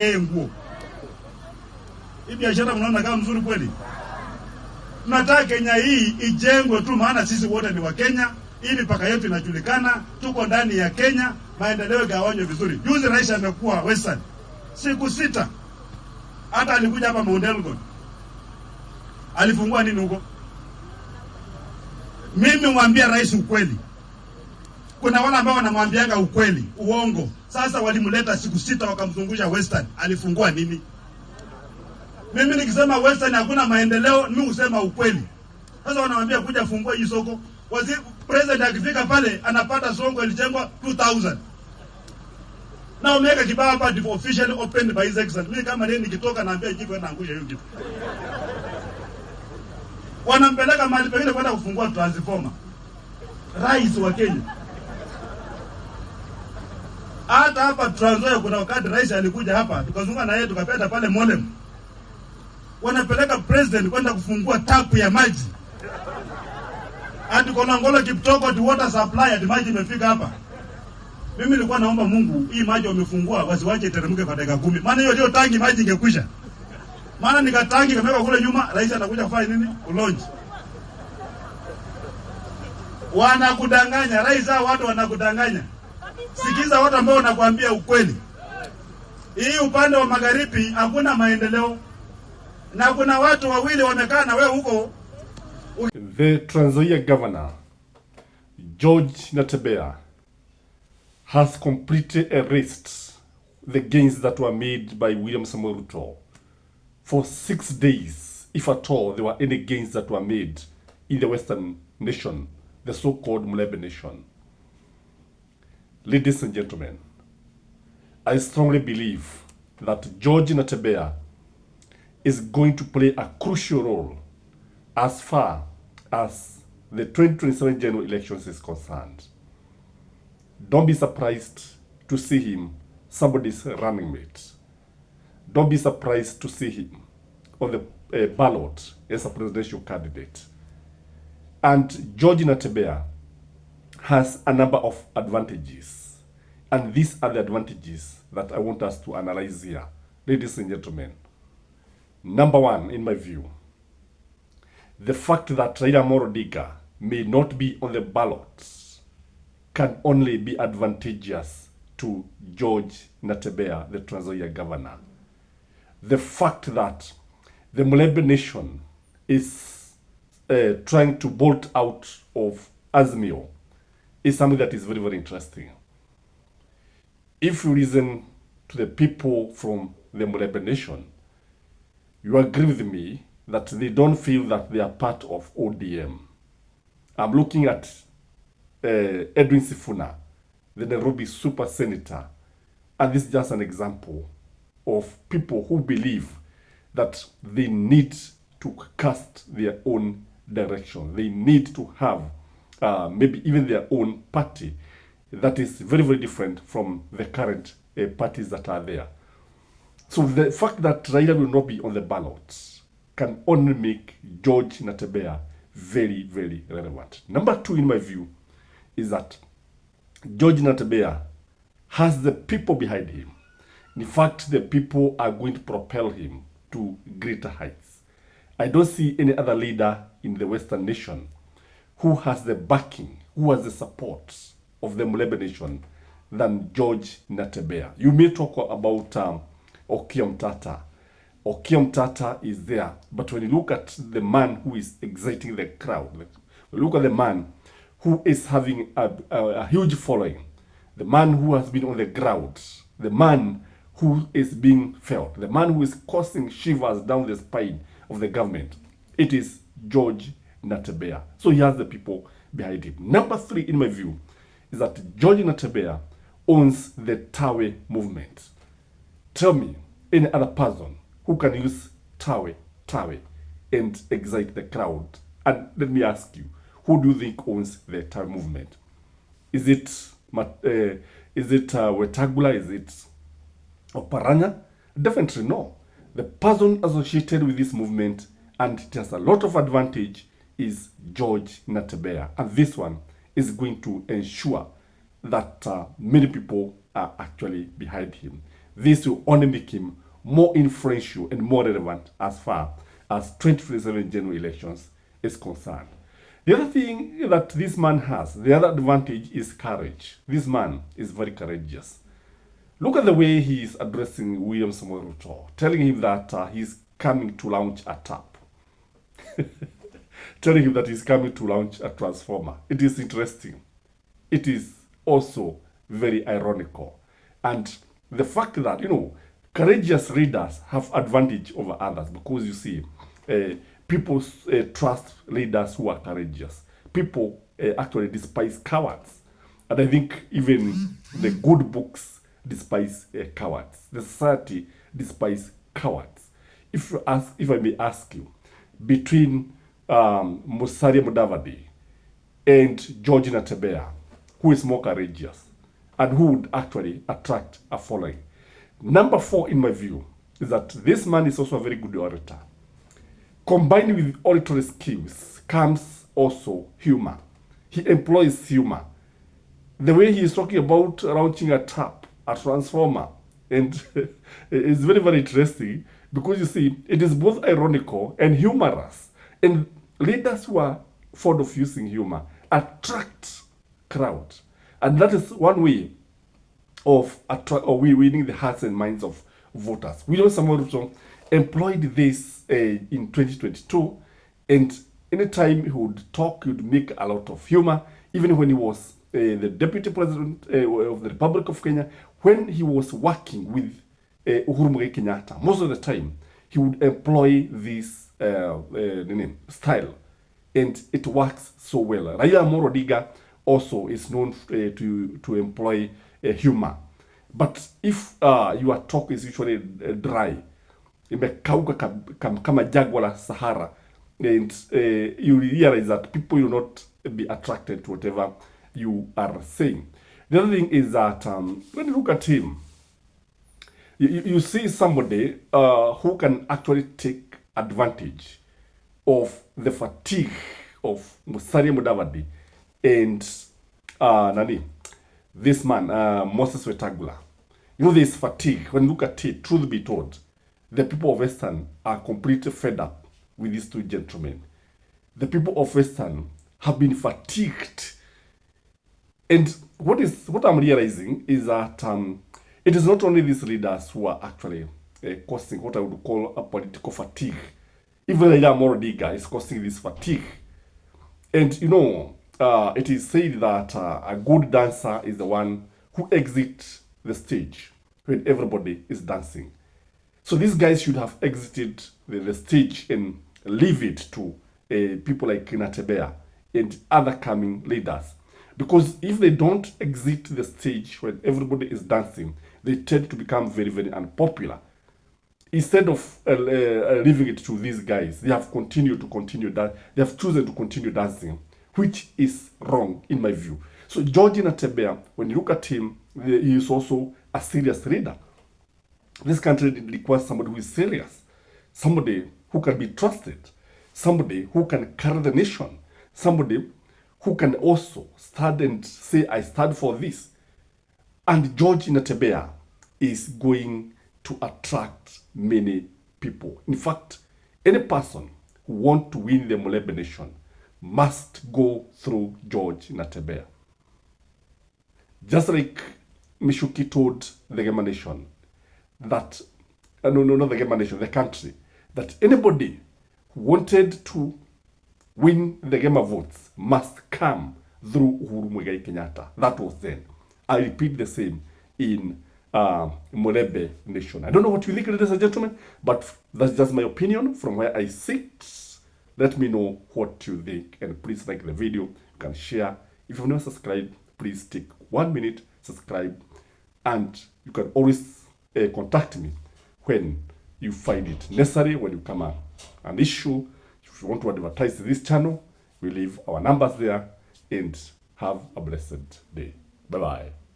nguo. Hii biashara mnaona kama mzuri kweli? Nataka Kenya hii ijengwe tu, maana sisi wote ni wa Kenya. Hii mipaka yetu inajulikana, tuko ndani ya Kenya, maendeleo gawanywe vizuri. Juzi rais amekuwa Western siku 6. Hata alikuja hapa Mount Elgon. Alifungua nini huko? Mimi mwambia rais ukweli. Kuna wale ambao wanamwambianga ukweli, uongo. Sasa walimleta siku 6 wakamzungusha Western. Alifungua nini? Mimi nikisema Western hakuna maendeleo, mimi husema ukweli. Sasa wanamwambia kuja fungua hii soko. Waziri president akifika pale anapata soko ilijengwa 2000. Na umeweka kibao hapa officially opened by his excellency. Mimi kama leo nikitoka naambia jibu na angusha hiyo kitu. Wanampeleka mahali pengine kwenda kufungua transformer. Rais wa Kenya. Hata hapa Trans Nzoia kuna wakati rais alikuja hapa, tukazunguka na yeye tukapeta pale Molem. Wanapeleka president kwenda kufungua tapu ya maji. Hadi kuna ngolo Kiptoko di water supply hadi maji imefika hapa. Mimi nilikuwa naomba Mungu hii maji wamefungua wasiwache iteremke kwa dakika 10. Maana hiyo ndio tangi maji ingekwisha. Maana nikatangi kameka kule nyuma, rais anakuja kufanya nini? Ulonji. Wanakudanganya, rais hao watu wanakudanganya. Sikiza watu ambao wanakuambia ukweli. Hii upande wa magharibi hakuna maendeleo. Na kuna watu wawili wamekaa na wewe huko. The Trans Nzoia governor, George Nata, has completely erased the gains that were made by William Samoei Ruto. For 6 days, if at all, there were any gains that were made in the Western nation, the so-called Mulebe nation. Ladies and gentlemen, I strongly believe that George Nata is going to play a crucial role as far as the 2027 general elections is concerned. Don't be surprised to see him somebody's running mate. Don't be surprised to see him on the ballot as a presidential candidate. And George Nata has a number of advantages. And these are the advantages that I want us to analyze here. Ladies and gentlemen, number one, in my view, the fact that Raila Amolo Odinga may not be on the ballot can only be advantageous to George Nata, the Trans Nzoia governor. The fact that the Mulebe nation is trying to bolt out of Azimio is something that is very, very interesting. If you listen to the people from the Mulebe nation, you agree with me that they don't feel that they are part of ODM. I'm looking at Edwin Sifuna, the Nairobi super senator, and this is just an example of people who believe that they need to cast their own direction. They need to have maybe even their own party that is very, very different from the current parties that are there. So the fact that Raila will not be on the ballot can only make George Nata very, very relevant. Number two, in my view, is that George Nata has the people behind him. In fact, the people are going to propel him to greater heights. I don't see any other leader in the Western nation who has the backing, who has the support of the Mulebe nation than George Nata. You may talk about Okiya Mtata. Okiya Mtata is there, but when you look at the man who is exciting the crowd, look at the man who is having a huge following, the man who has been on the ground, the man who is being felt, the man who is causing shivers down the spine of the government, it is George Nata. So he has the people behind him. Number three, in my view, is that George Nata owns the Tawe movement. Tell me any other person who can use Tawe and excite the crowd. And let me ask you, who do you think owns the Tawe movement? Is it Wetangula? Is it Oparanya? Definitely no. The person associated with this movement, and it has a lot of advantage, is George Nata. And this one is going to ensure that many people are actually behind him. this will only make him more influential and more relevant as far as 2027 general elections is concerned. The other thing that this man has, the other advantage is courage. This man is very courageous. Look at the way he is addressing William Samoei Ruto, telling him that he's coming to launch a tap. Telling him that he's coming to launch a transformer. It is interesting. It is also very ironical. And the fact that, courageous leaders have advantage over others, because you see, people trust leaders who are courageous. People actually despise cowards. And I think even the good books despise cowards. The society despise cowards. If I may ask you, between Musalia Mudavadi and George Natebea, who is more courageous and who would actually attract a following? Number 4, in my view, is that this man is also a very good orator. Combined with oratory skills comes also humor. He employs humor. The way he is talking about launching a tap, a transformer, and it's very, very interesting, because you see, it is both ironical and humorous. And leaders who are fond of using humor attract crowd. And that is one way of winning the hearts and minds of voters. William Samoei Ruto employed this in 2022, and anytime he would talk, he would make a lot of humor. Even when he was the deputy president of the Republic of Kenya, when he was working with Uhuru Muigai Kenyatta, most of the time he would employ this style, and it works so well. Raila Amolo Odinga also is known to employ humor. But if your talk is usually dry, imekauka kama jangwa la Sahara, and you realize that people will not be attracted to whatever you are saying. The other thing is that when you look at him, you see somebody who can actually take advantage of the fatigue of Musalia Mudavadi and this man, Moses Wetangula. This fatigue. When you look at it, truth be told, the people of Western are completely fed up with these two gentlemen. The people of Western have been fatigued. And what I'm realizing is that it is not only these leaders who are actually causing what I would call a political fatigue. Even Raila Amolo Odinga is causing this fatigue. And it is said that a good dancer is the one who exits the stage when everybody is dancing. So these guys should have exited the stage and leave it to people like Natebea and other coming leaders. Because if they don't exit the stage when everybody is dancing, they tend to become very, very unpopular. Instead of leaving it to these guys, they have they have chosen to continue dancing, which is wrong in my view. So George Natebea, when you look at him, he is also a serious leader. This country requires somebody who is serious, somebody who can be trusted, somebody who can carry the nation, somebody who can also stand and say, I stand for this. And George Natebea is going to attract many people. In fact, any person who wants to win the Mulebe nation must go through George Natebea. Just like Mishuki told the Gema nation that, not the Gema nation, the country, that anybody who wanted to win the Gema votes must come through Uhuru Muigai Kenyatta. That was then. I repeat the same in Mulebe nation. I don't know what you think, ladies and gentlemen, but that's just my opinion from where I sit. Let me know what you think, and please like the video. You can share. If you've not subscribed, please take 1 minute, subscribe, and you can always contact me when you find it necessary, when you come an issue. If you want to advertise this channel, we leave our numbers there, and have a blessed day. Bye-bye.